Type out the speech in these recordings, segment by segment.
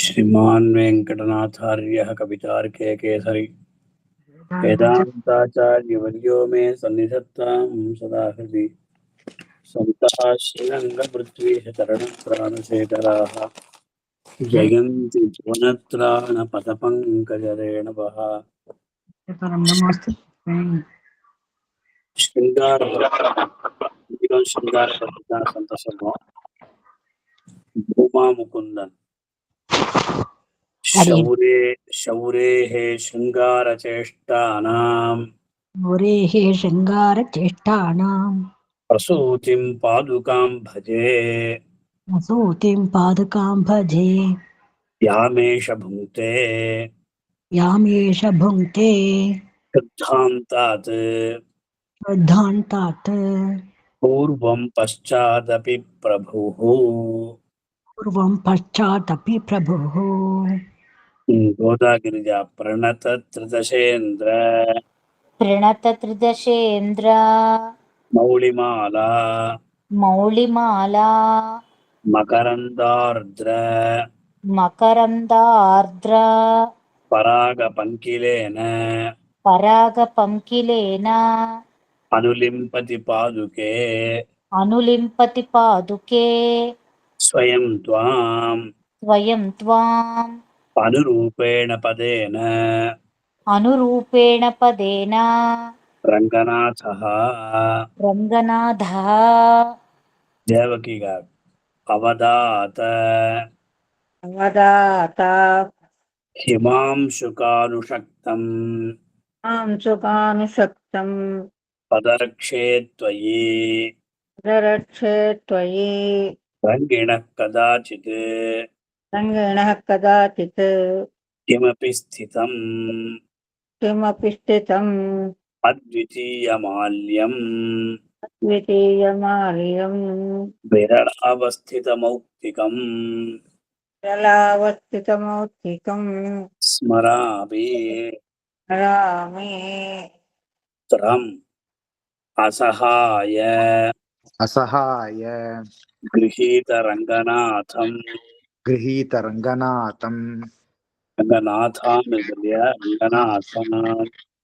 श्रीमान् वेंकटनाथार्यः कवितार्के केसरी वेदान्ताचार्यवर्यो मे सन्निधत्तां सदा हृदि सन्तः श्रीरङ्गपृथ्वीशरणत्राणशेखराः जयन्ति भुवनत्राणपदपङ्कजरेणवः शृङ्गारपत्रिका सन्तसमो भूमा मुकुन्दन् शौरेः शृङ्गारचेष्टानाम् शौरेः शृङ्गारचेष्टानां प्रसूतिं पादुकां भजे प्रसूतिं पादुकां भजे यामेष भुङ्क्ते यामेष भुङ्क्ते शुद्धान्तात् श्रद्धान्तात् पूर्वं पश्चादपि प्रभुः पूर्वं पश्चादपि प्रभुः गोदागिरिजा प्रणत त्रिदशेन्द्र मौलिमाला मकरन्दार्द्र परागपङ्किलेन अनुलिम्पति पादुके स्वयं त्वाम् अनुरूपेण पदेन रङ्गनाथः देवकी गाరు अवदात हिमांशुकानुषक्तम् पदरक्षे त्वयि रङ्गिणः कदाचित् किमपि स्थितम् अद्वितीयमाल्यम् विरलावस्थितमौक्तिकम् स्मरामि त्रम् असहाय गृहीतरङ्गनाथम्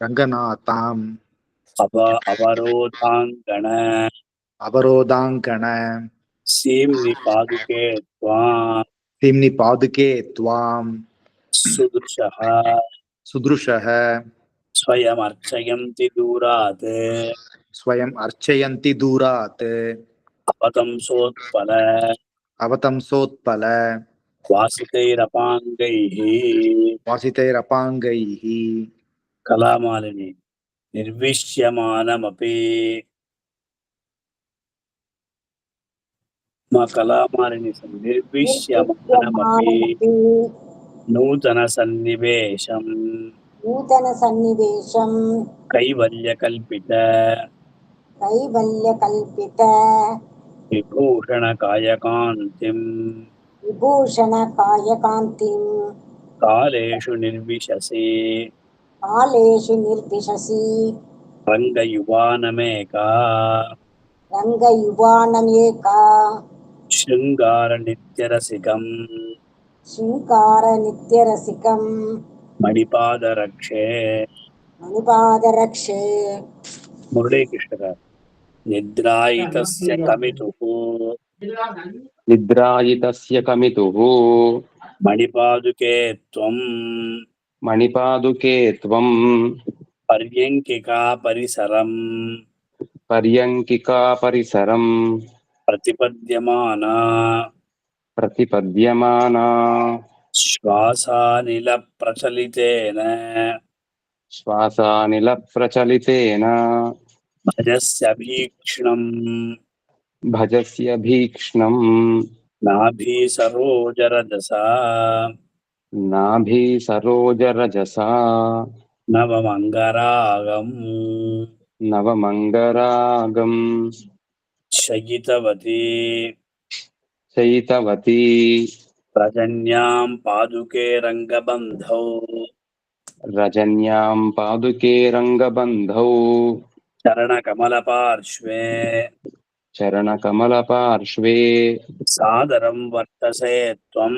रङ्गनाथम् अवरोधाङ्गण सीम्नि पादुके त्वाम् सुदृशः स्वयमर्चयन्ति दूरात् अपतंसोत्पल वासितैरपाङ्गैः कलामालिनी निर्विश्यमानमपि नूतन सन्निवेशम् कैवल्यकल्पित विभूषणकायकान्तिम् कालेषु निर्विशसि रङ्गयुवानमेका शृङ्गारनित्यरसिकम् मणिपादरक्षे मुरळीकृष्ण गाరు निद्रायितस्य कमितुः मणिपादुके त्वम् पर्यङ्किका परिसरम् प्रतिपद्यमाना श्वासानिलप्रचलितेन भजस्य भीक्ष्णम् नाभीसरोजरजसा नवमङ्गरागम् शयितवती रजन्यां पादुके रङ्गबन्धौ चरणकमलपार्श्वे చరణకమలపార్శ్వే సాదరం వర్తసే త్వం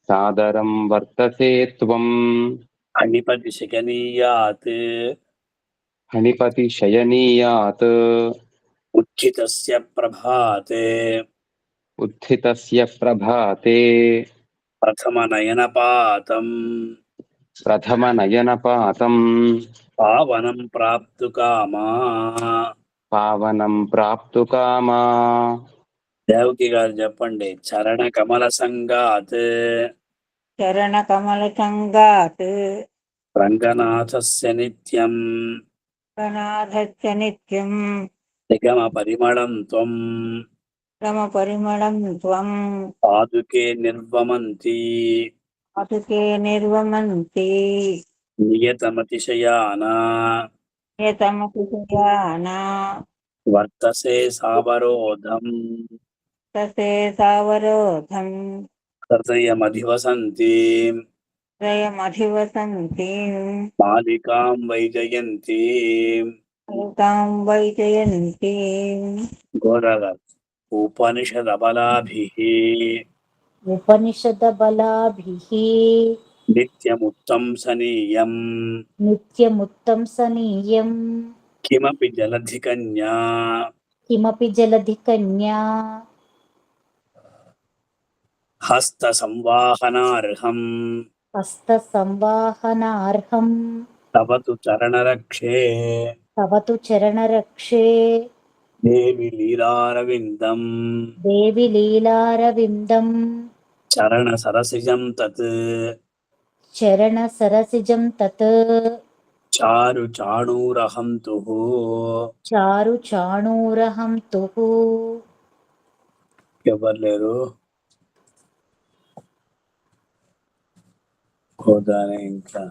సాదరం వర్తసే త్వం అణిపతి శకనీయాత్ హణిపతి శయనీయాత్ ఉచ్చితస్య ప్రభాతే ఉత్థితస్య ప్రభాతే ప్రథమ నయనపాతం ప్రథమ నయనపాతం పావనం ప్రాప్తు కామా. పావనం ప్రాప్తుకామా. దేవకి గారు చెప్పండి. చరణ కమల సంగాత్ చరణ కమల సంగాత్ రంగనాథస్య నిత్యం ప్రణాధస్య నిత్యం నిగమ పరిమళం త్వం రమ పరిమళం త్వం పాదుకే నిర్వమంతి అతుకే నిర్వమంతి నియతమతిశయానా యతమతిశయానా వర్తసే సావరోధం తసే సావరోధం హృదయమధివసంతి త్రయమధివసంతి మాలికాం వైజయంతి. ఫలితాం వైజయంతి. గోరగారు ఉపనిషదబలాభిః ఉపనిషద బలాభిః నిత్యముత్తంసనీయం నిత్యముత్తంసనీయం కిమపి జలధికన్యా కిమపి జలధి కన్యా హస్త సంవాహనార్హం హస్త సంవాహనార్హం తవతు చరణరక్షే తవతు చరణరక్షే దేవి లీలారవిందం దేవి లీలారవిందం చరణ సరసిజం తత్ చరణ సరసిజం తత్ చారు చాణూరహం తుః. చారు చాణూరహం తుః. ఎవరు లేరు హోదానే. ఇంకా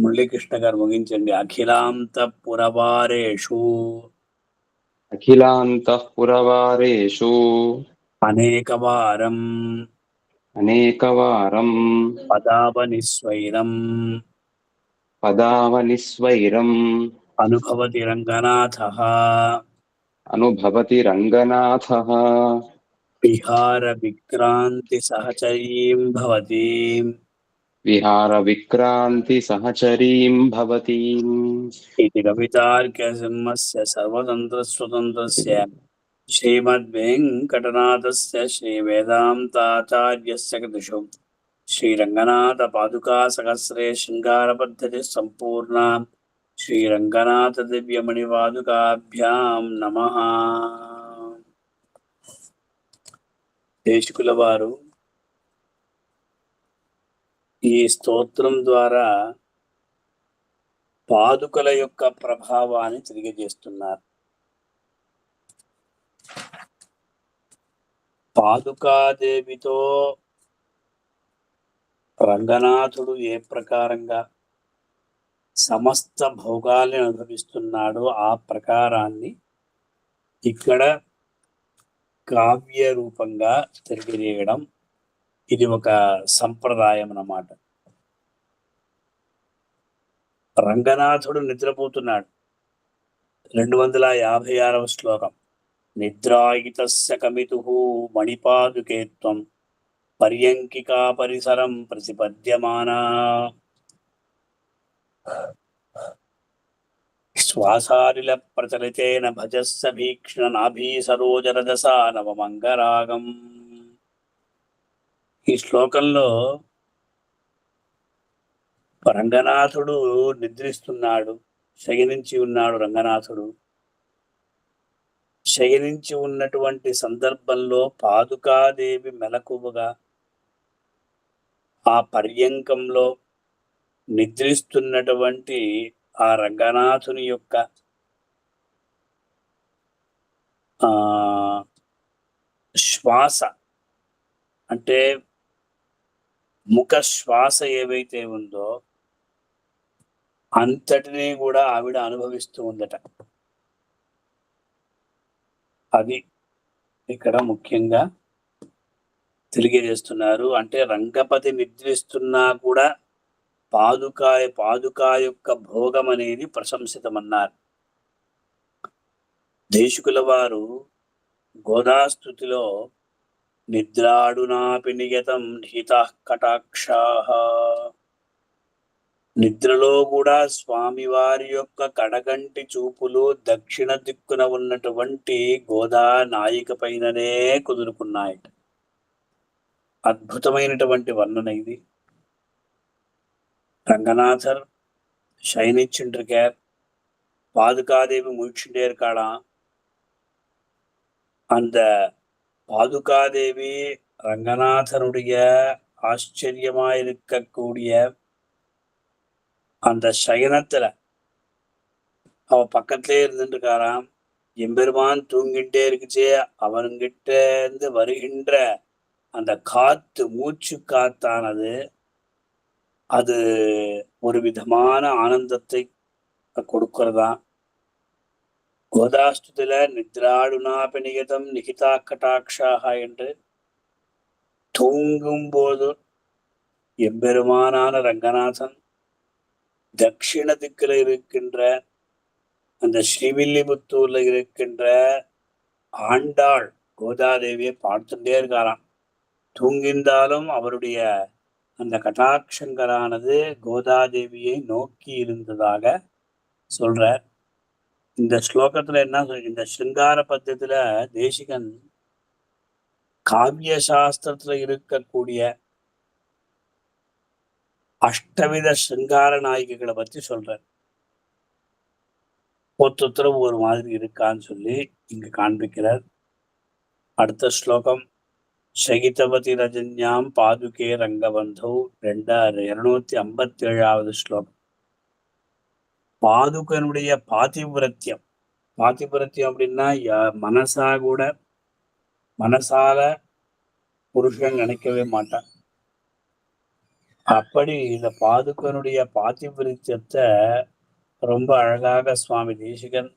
మురళీకృష్ణ గారు ముగించండి. అఖిలాంత పురవారేషు అఖిలాంతః పురవారేషు అనేకవారం అనేకవారం పదావనిస్వైరం పదావనిస్వైరం అనుభవతి రంగనాథః అనుభవతి రంగనాథః విహార విక్రాంతి సహచరీం భవతి విహార విక్రాంతి సహచరీం భవతీం. ఇది కవితార్క్య సింహస్య సర్వతంత్ర స్వతంత్రస్య శ్రీమద్వేంకటనాథస్య శ్రీ వేదాంతాచార్యస్య కృతిషు శ్రీరంగనాథ పాదుకా సహస్రే శృంగార పద్ధతి సంపూర్ణ శ్రీరంగనాథ దివ్యమణి పాదుకాభ్యాం నమః. దేశికుల వారు ఈ స్తోత్రం ద్వారా పాదుకల యొక్క ప్రభావాన్ని తెలియజేస్తున్నారు. పాదుకాదేవితో రంగనాథుడు ఏ ప్రకారంగా సమస్త భోగాల్ని అనుభవిస్తున్నాడో ఆ ప్రకారాన్ని ఇక్కడ కావ్య రూపంగా తెలియజేయడం ఇది ఒక సంప్రదాయం అన్నమాట. రంగనాథుడు నిద్రపోతున్నాడు. 256వ శ్లోకం. నిద్రాయితస్య కమితుః మణిపాదుకే త్వం పర్యంకికా పరిసరం ప్రతిపద్యమానా శ్వాసారిల ప్రచలితేన భజస్స భీక్ష్ణ నాభీ సరోజరజసా నవమంగరాగం. ఈ శ్లోకంలో రంగనాథుడు నిద్రిస్తున్నాడు, శయనించి ఉన్నాడు. రంగనాథుడు శయనించి ఉన్నటువంటి సందర్భంలో పాదుకాదేవి మెలకువగా ఆ పర్యంకంలో నిద్రిస్తున్నటువంటి ఆ రంగనాథుని యొక్క శ్వాస అంటే ముఖ శ్వాస ఏవైతే ఉందో అంతటినీ కూడా ఆవిడ అనుభవిస్తూ ఉందట. అది ఇక్కడ ముఖ్యంగా తెలియజేస్తున్నారు. అంటే రంగపతి నిద్రిస్తున్నా కూడా పాదుకా యొక్క భోగం అనేది ప్రశంసితమన్నారు. దేశికుల వారు గోదాస్తుతిలో నిద్రాడునాపి నియతం నిహితః కటాక్షాః, నిద్రలో కూడా స్వామివారి యొక్క కడగంటి చూపులు దక్షిణ దిక్కున ఉన్నటువంటి గోదా నాయిక పైననే కుదురుకున్నాయట. అద్భుతమైనటువంటి వర్ణన ఇది. రంగనాథర్ శయனிச்சுண்டிருக்கார். பாதுகாதேவி முழிச்சுட்டே இருக்காளாம். அந்த பாதுகாதேவி ரங்கநாதனுடைய ஆச்சரியமாயிருக்கக்கூடிய அந்த சயனத்துல அவ பக்கத்திலே இருந்துட்டு இருக்காராம். எம்பெருமான் தூங்கிட்டே இருக்குச்சே, அவன்கிட்ட இருந்து வருகின்ற அந்த காத்து, மூச்சு காத்தானது அது ஒரு விதமான ஆனந்தத்தை கொடுக்கிறதா. கோதாஸ்துதில நித்ராடுனாபி நியதம் நிகிதா கட்டாட்சாக என்று தூங்கும் போது எம்பெருமானான ரங்கநாதன் தட்சிண திக்கில் இருக்கின்ற அந்த ஸ்ரீவில்லிபுத்தூர்ல இருக்கின்ற ஆண்டாள் கோதாதேவியை பார்த்துட்டே இருக்காராம். தூங்கிந்தாலும் அவருடைய அந்த கட்டாட்சங்கரானது கோதாதேவியை நோக்கி இருந்ததாக சொல்றார். இந்த ஸ்லோகத்துல என்ன இந்த சிருங்கார பத்தியத்துல தேசிகன் காவிய சாஸ்திரத்துல இருக்கக்கூடிய அஷ்டவித சிருங்கார நாயகிகளை பத்தி சொல்றார். ஒருத்தரும் ஒரு மாதிரி இருக்கான்னு சொல்லி இங்க காண்பிக்கிறார். அடுத்த ஸ்லோகம் சகிதவதி ரஜன்யாம் பாதுகே ரங்கபந்தோ 257வது ஸ்லோகம். பாதுகனுடைய பாதிவிரத்தியம். பாதிவிரத்தியம் அப்படின்னா மனசால புருஷன் நினைக்கவே மாட்டான். அப்படி இந்த பாதுகனுடைய பாதிவிரத்தியத்தை ரொம்ப அழகாக சுவாமி தேசிகன்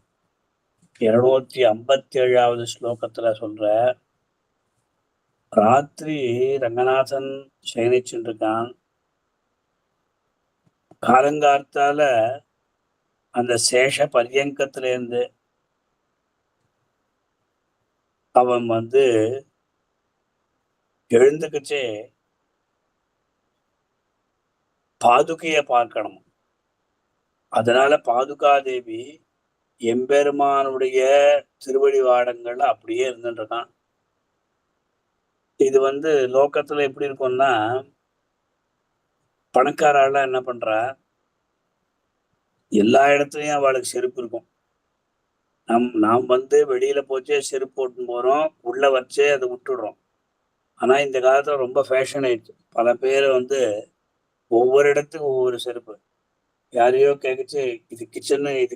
257வது ஸ்லோகத்துல சொல்ற. ராத்திரி ரங்கநாதன் சயனிச்சுருக்கான். காலங்கார்த்தால அந்த சேஷ பரியங்கத்திலேருந்து அவன் எழுந்துக்குச்சே பாதுகைய பார்க்கணும். அதனால பாதுகாதேவி எம்பெருமானுடைய திருவடி வாடங்கள்ல அப்படியே இருந்துட்டு இருக்கான். இது லோகத்துல எப்படி இருக்கும்னா, பணக்காரால என்ன பண்றா, எல்லா இடத்துலயும் அவளுக்கு செருப்பு இருக்கும். நாம் வெளியில போச்சே செருப்பு போட்டு போறோம், உள்ள வச்சே அதை விட்டுடுறோம். ஆனா இந்த காலத்துல ரொம்ப ஃபேஷன் ஆயிடுச்சு. பல பேர் ஒவ்வொரு இடத்துக்கும் ஒவ்வொரு செருப்பு. யாரையோ கேட்கச்சு, இது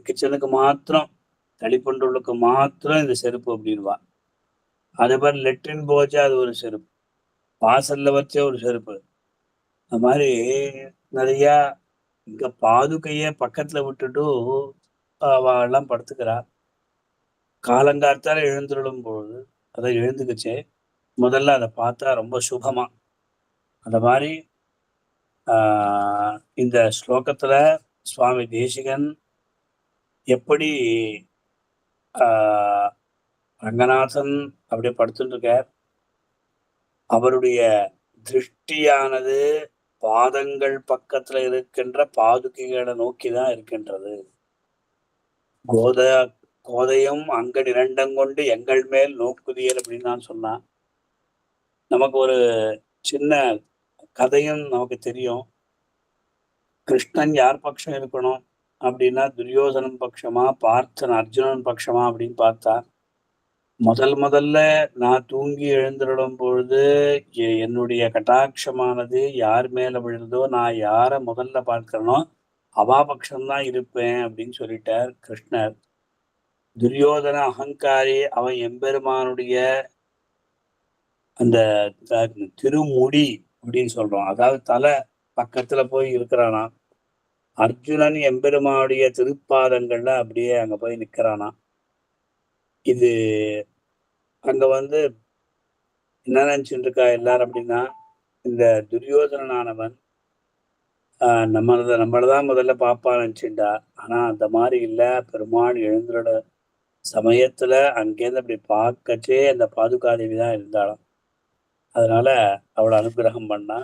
கிச்சனுக்கு மாத்திரம், தளிப்பண்டுள்ளுக்கு மாத்திரம் இந்த செருப்பு அப்படின்வா. அதே மாதிரி லெட்ரின் போச்சே அது ஒரு செருப்பு, வாசல்ல வச்சே ஒரு செருப்பு. அது மாதிரி நிறைய இங்க பாதுகைய பக்கத்துல விட்டுட்டு அவெல்லாம் படுத்துக்கிறா. காலங்கார்த்தால எழுந்துடும் பொழுது அதை எழுந்துக்குச்சே, முதல்ல அதை பார்த்தா ரொம்ப சுபமா. அந்த மாதிரி இந்த ஸ்லோகத்துல சுவாமி தேசிகன் எப்படி ரங்கநாதன் அப்படியே படுத்துட்டு இருக்கார். அவருடைய திருஷ்டியானது பாதங்கள் பக்கத்துல இருக்கின்ற பாதுகைகளை நோக்கிதான் இருக்கின்றது. கோதையும் அங்கன் இரண்டங்கொண்டு எங்கள் மேல் நோக்குதியல் அப்படின்னு நான் சொன்னான். நமக்கு ஒரு சின்ன கதையும் நமக்கு தெரியும். கிருஷ்ணன் யார் பட்சம் இருக்கணும் அப்படின்னா, துரியோதனன் பட்சமா, பார்த்தன் அர்ஜுனன் பட்சமா அப்படின்னு பார்த்தா, முதல்ல நான் தூங்கி எழுந்திடும் பொழுது என்னுடைய கட்டாட்சமானது யார் மேல விழுந்தோ, நான் யார முதல்ல பார்க்கிறனோ அவா பட்சம்தான் இருப்பேன் அப்படின்னு சொல்லிட்டார் கிருஷ்ணர். துரியோதன அகங்காரி, அவன் எம்பெருமானுடைய அந்த திருமுடி அப்படின்னு சொல்றோம், அதாவது தலை பக்கத்துல போய் இருக்கிறானா. அர்ஜுனன் எம்பெருமானுடைய திருப்பாதங்கள்ல அப்படியே அங்க போய் நிக்கிறானா. இது அங்க என்ன நினைச்சுட்டு இருக்கா எல்லாரும் அப்படின்னா, இந்த துரியோதனனானவன் நம்மளதான் முதல்ல பாப்பா நினைச்சுட்டா. ஆனா அந்த மாதிரி இல்ல, பெருமாள் எழுந்துட சமயத்துல அங்கேருந்து அப்படி பார்க்கச்சே அந்த பாதுகாதேவி தான் இருந்தாலும் அதனால அவளை அனுகிரகம் பண்ணா.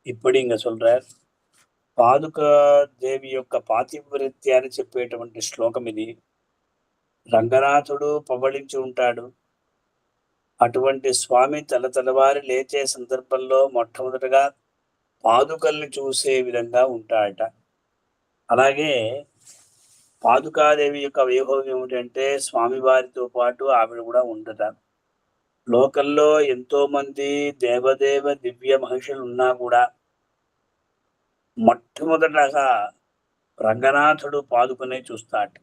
இப்படி இங்க சொல்றார். పాదుకా దేవి యొక్క పాతివ్రత్యాన్ని చెప్పేటువంటి శ్లోకం ఇది. రంగనాథుడు పవళించి ఉంటాడు. అటువంటి స్వామి తెల్లవారి లేచే సందర్భంలో మొట్టమొదటగా పాదుకల్ని చూసే విధంగా ఉంటాడట. అలాగే పాదుకాదేవి యొక్క వైభవం ఏమిటంటే స్వామివారితో పాటు ఆవిడ కూడా ఉండట. లోకల్లో ఎంతో మంది దేవదేవ దివ్య మహిషులు ఉన్నా కూడా మొట్టమొదటగా రంగనాథుడు పాదుకనే చూస్తాడు.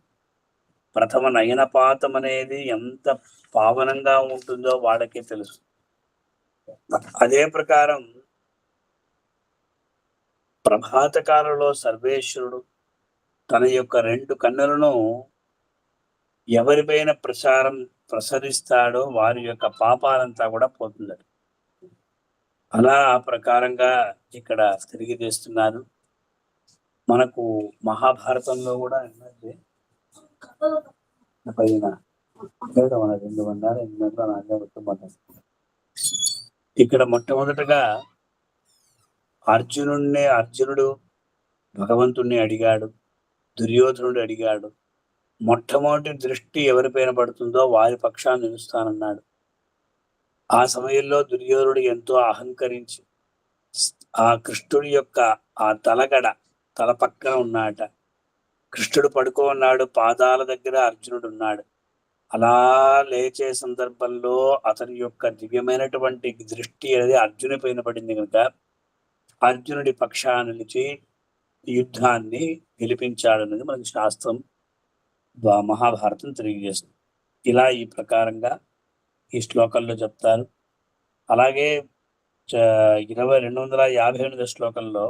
ప్రథమ నయనపాతం అనేది ఎంత పావనంగా ఉంటుందో వాళ్ళకే తెలుసు. అదే ప్రకారం ప్రభాత కాలంలో సర్వేశ్వరుడు తన యొక్క 2 కన్నులను ఎవరిపైన ప్రసరిస్తాడో వారి యొక్క పాపాలంతా కూడా పోతుందట. అలా ఆ ప్రకారంగా ఇక్కడ తిరిగి తెస్తున్నారు. మనకు మహాభారతంలో కూడా పైన ఇక్కడ మొట్టమొదటగా అర్జునుడు భగవంతుణ్ణి అడిగాడు, దుర్యోధనుడు అడిగాడు. మొట్టమొదటి దృష్టి ఎవరిపైన పడుతుందో వారి పక్షాన్ని నిలుస్తానన్నాడు. ఆ సమయంలో దుర్యోధనుడు ఎంతో అహంకరించి ఆ కృష్ణుడి యొక్క ఆ తల పక్కన ఉన్నాట. కృష్ణుడు పడుకో ఉన్నాడు, పాదాల దగ్గర అర్జునుడు ఉన్నాడు. అలా లేచే సందర్భంలో అతని యొక్క దివ్యమైనటువంటి దృష్టి అనేది అర్జుని పైన పడింది కనుక అర్జునుడి పక్షాన్ని నిలిచి యుద్ధాన్ని గెలిపించాడన్నది మనకి శాస్త్రం మహాభారతం తెలియజేస్తుంది. ఇలా ఈ ప్రకారంగా ఈ శ్లోకంలో చెప్తారు. అలాగే 258 శ్లోకంలో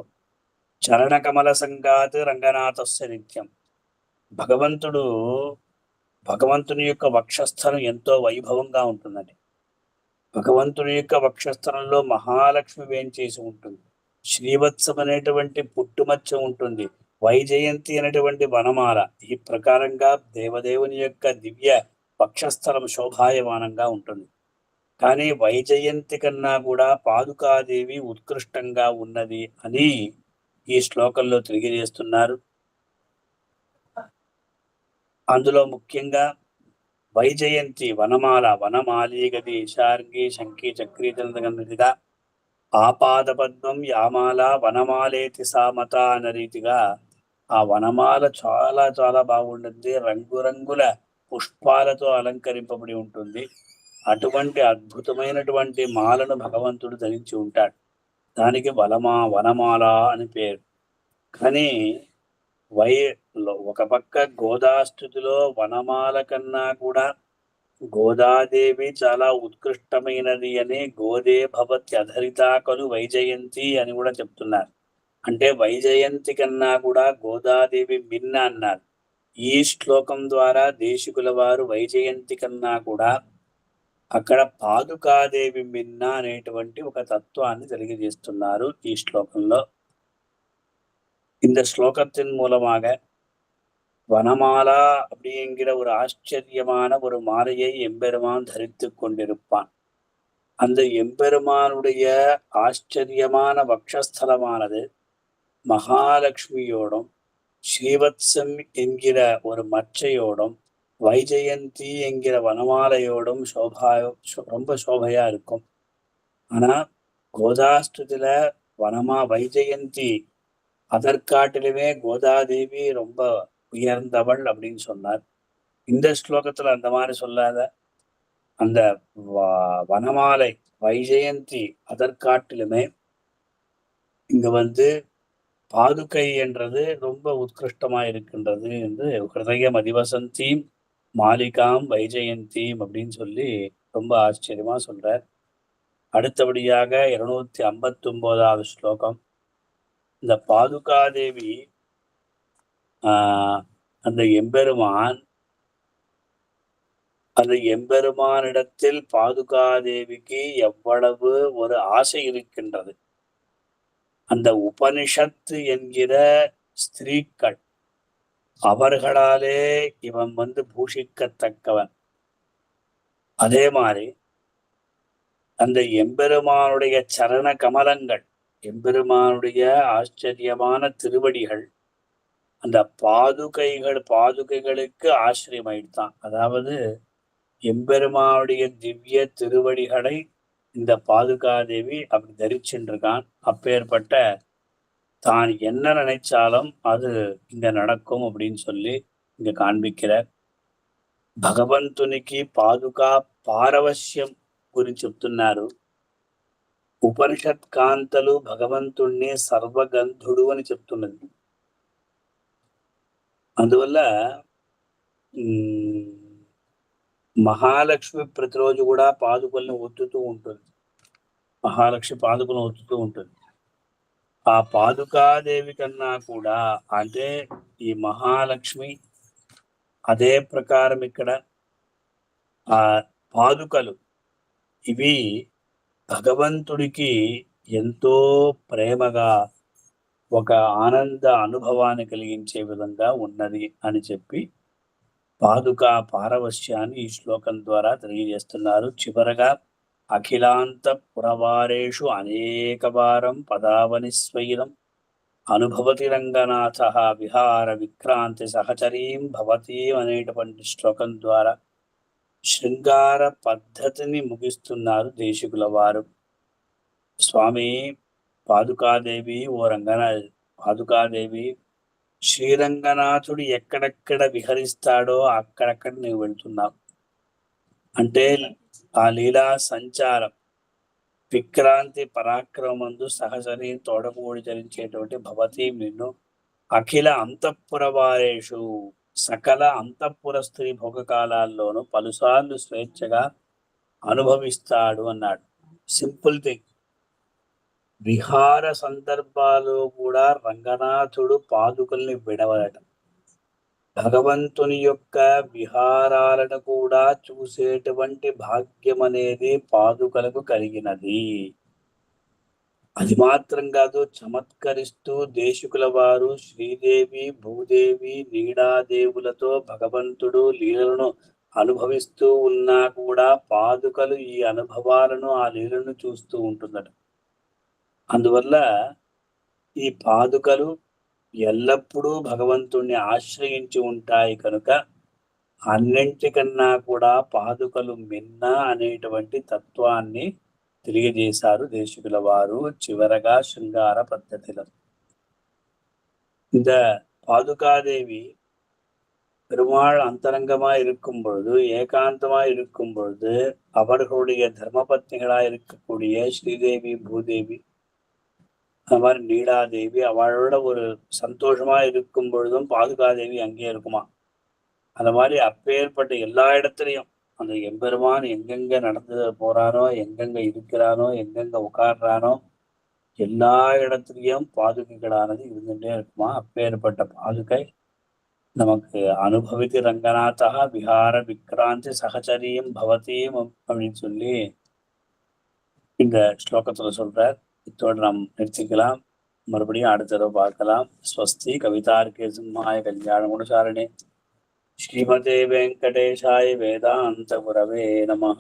చరణ కమల సంగాత్ రంగనాథస్య నిత్యం. భగవంతుని యొక్క వక్షస్థలం ఎంతో వైభవంగా ఉంటుందండి. భగవంతుని యొక్క వక్షస్థలంలో మహాలక్ష్మి వేంచేసి ఉంటుంది. శ్రీవత్సం అనేటువంటి పుట్టుమచ్చ ఉంటుంది. వైజయంతి అనేటువంటి వనమాల. ఈ ప్రకారంగా దేవదేవుని యొక్క దివ్య వక్షస్థలం శోభాయమానంగా ఉంటుంది. కానీ వైజయంతి కన్నా కూడా పాదుకాదేవి ఉత్కృష్టంగా ఉన్నది అని ఈ శ్లోకంలో తెలియజేస్తున్నారు. అందులో ముఖ్యంగా వైజయంతి వనమాలీగది శార్ంగి శంఖి చక్రీ జలదగన్నదిగా ఆపాద పద్మం యామాల వనమాలేతి సామత అన్న రీతిగా ఆ వనమాల చాలా చాలా బాగుంటుంది. రంగురంగుల పుష్పాలతో అలంకరింపబడి ఉంటుంది. అటువంటి అద్భుతమైనటువంటి మాలను భగవంతుడు ధరించి ఉంటాడు. దానికి వనమాల అని పేరు. కానీ ఒక పక్క గోదాస్థుతిలో వనమాల కన్నా కూడా గోదాదేవి చాలా ఉత్కృష్టమైనది అని గోదే భవతి అధరితాకలు వైజయంతి అని కూడా చెప్తున్నారు. అంటే వైజయంతి కన్నా కూడా గోదాదేవి మిన్న అన్నారు. ఈ శ్లోకం ద్వారా దేశికుల వారు వైజయంతి కన్నా కూడా అక్కడ పాదుకాదేవి మిన్న అనేటువంటి ఒక తత్వాన్ని తెలియజేస్తున్నారు ఈ శ్లోకంలో. இந்த ஸ்லோகத்தின் மூலமாக வனமாலா அப்படிங்கிற ஒரு ஆச்சரியமான ஒரு மாலையை எம்பெருமான் தரித்து கொண்டிருப்பான். அந்த எம்பெருமானுடைய ஆச்சரியமான வக்ஷஸ்தலமானது மகாலட்சுமியோடும் ஸ்ரீவத்சம் என்கிற ஒரு மச்சையோடும் வைஜெயந்தி என்கிற வனமாலையோடும் ரொம்ப சோபையா இருக்கும். ஆனா கோதாஷ்டத்துல வைஜெயந்தி அதற்காட்டிலுமே கோதாதேவி ரொம்ப உயர்ந்தவள் அப்படின்னு சொன்னார். இந்த ஸ்லோகத்துல அந்த மாதிரி சொல்லாத அந்த வனமாலை வைஜெயந்தி அதற்காட்டிலுமே இங்க பாதுகை என்றது ரொம்ப உத்கிருஷ்டமா இருக்கின்றது என்று ஹிருதயம் அதிவசந்தீம் மாலிகாம் வைஜெயந்தீம் அப்படின்னு சொல்லி ரொம்ப ஆச்சரியமா சொல்றார். அடுத்தபடியாக 259வது ஸ்லோகம். இந்த பாதுகாதேவி அந்த எம்பெருமானிடத்தில் பாதுகாதேவிக்கு எவ்வளவு ஒரு ஆசை இருக்கின்றது. அந்த உபனிஷத்து என்கிற ஸ்திரீக்கள் அவர்களாலே இவன் வந்து பூஷிக்கத்தக்கவன். அதே மாதிரி அந்த எம்பெருமானுடைய சரண கமலங்கள், எம்பெருமானுடைய ஆச்சரியமான திருவடிகள், அந்த பாதுகைகளுக்கு ஆசிரியமாயிட்டான். அதாவது எம்பெருமானுடைய திவ்ய திருவடிகளை இந்த பாதுகாதேவி அப்படி தரிச்சுருக்கான். அப்பேற்பட்ட தான் என்ன நினைச்சாலும் அது இங்க நடக்கும் அப்படின்னு சொல்லி இங்க காண்பிக்கிறார். భగవంతునికి పాదుకా పారవశ్యం గురించి చెప్తున్నారు. ఉపనిషత్ కాంతలు భగవంతుణ్ణి సర్వగంధుడు అని చెప్తున్నది. అందువల్ల మహాలక్ష్మి ప్రతిరోజు కూడా పాదుకల్ని ఒత్తుతూ ఉంటుంది. మహాలక్ష్మి పాదుకలను ఒత్తుతూ ఉంటుంది. ఆ పాదుకాదేవి కన్నా కూడా అంటే ఈ మహాలక్ష్మి అదే ప్రకారం ఇక్కడ ఆ పాదుకలు ఇవి భగవంతుడికి ఎంతో ప్రేమగా ఒక ఆనంద అనుభవాన్ని కలిగించే విధంగా ఉన్నది అని చెప్పి పాదుకా పారవశ్యాన్ని ఈ శ్లోకం ద్వారా తెలియజేస్తున్నారు. చివరగా అఖిలాంత పురవారేషు అనేకవారం పదావని స్వైరం అనుభవతి రంగనాథ విహార విక్రాంతి సహచరీం భవతీం అనేటువంటి శ్లోకం ద్వారా శృంగార పద్ధతిని ముగిస్తున్నారు దేశికుల వారు. స్వామి పాదుకాదేవి పాదుకాదేవి శ్రీరంగనాథుడు ఎక్కడెక్కడ విహరిస్తాడో అక్కడక్కడ నువ్వు వెళ్తున్నావు. అంటే ఆ లీలా సంచారం విక్రాంతి పరాక్రమందు సహచరి తోడకూడి చరించేటువంటి భవతి నిన్ను అఖిల అంతఃపుర వారేషు సకల అంతఃపుర స్త్రీ భోగకాలాల్లోనూ పలుసార్లు స్వేచ్ఛగా అనుభవిస్తాడు అన్నాడు. Simple thing. విహార సందర్భాల్లో కూడా రంగనాథుడు పాదుకల్ని విడవడటం, భగవంతుని యొక్క విహారాలను కూడా చూసేటువంటి భాగ్యం అనేది పాదుకలకు కలిగినది. అది మాత్రం కాదు, చమత్కరిస్తూ దేశికుల వారు శ్రీదేవి భూదేవి నీడాదేవులతో భగవంతుడు లీలలను అనుభవిస్తూ ఉన్నా కూడా పాదుకలు ఈ అనుభవాలను ఆ లీలను చూస్తూ ఉంటుందట. అందువల్ల ఈ పాదుకలు ఎల్లప్పుడూ భగవంతుణ్ణి ఆశ్రయించి ఉంటాయి కనుక అన్నింటికన్నా కూడా పాదుకలు మిన్న అనేటువంటి తత్వాన్ని తెలియజేశారు దేశికుల వారు చివరగా శృంగార పద్ధతిలో. இந்த பாதுகாதேவி பெருமாள் அந்தரங்கமா இருக்கும் பொழுது, ஏகாந்தமா இருக்கும் பொழுது அவர்களுடைய தர்மபத்னிகளா இருக்கக்கூடிய ஸ்ரீதேவி பூதேவி அந்த மாதிரி நீடாதேவி அவளோட ஒரு சந்தோஷமா இருக்கும் பொழுதும் பாதுகாதேவி அங்கே இருக்குமா. அந்த மாதிரி அப்பேற்பட்ட எல்லா இடத்துலையும் அந்த எம்பெருமான் எங்கெங்க நடந்து போறானோ, எங்கெங்க இருக்கிறானோ, எங்கெங்க உட்கார்றானோ எல்லா இடத்துலையும் பாதுகைகளானது இருந்துட்டே இருக்குமா. அப்பேற்பட்ட பாதுகை நமக்கு அனுபவித்து ரங்கநாதா விஹார விக்ராந்தி சகச்சரியம் பவதியும் அப்படின்னு சொல்லி இந்த ஸ்லோகத்துல சொல்றார். இத்தோடு நாம் நிறுத்திக்கலாம். மறுபடியும் அடுத்த தடவை பார்க்கலாம். ஸ்வஸ்தி கவிதார்க்கே சிம்ஹாய கல்யாண குணசாரணே ஸ்ரீமதே வெங்கடேஷாய வேதாந்த குரவே நமஹ.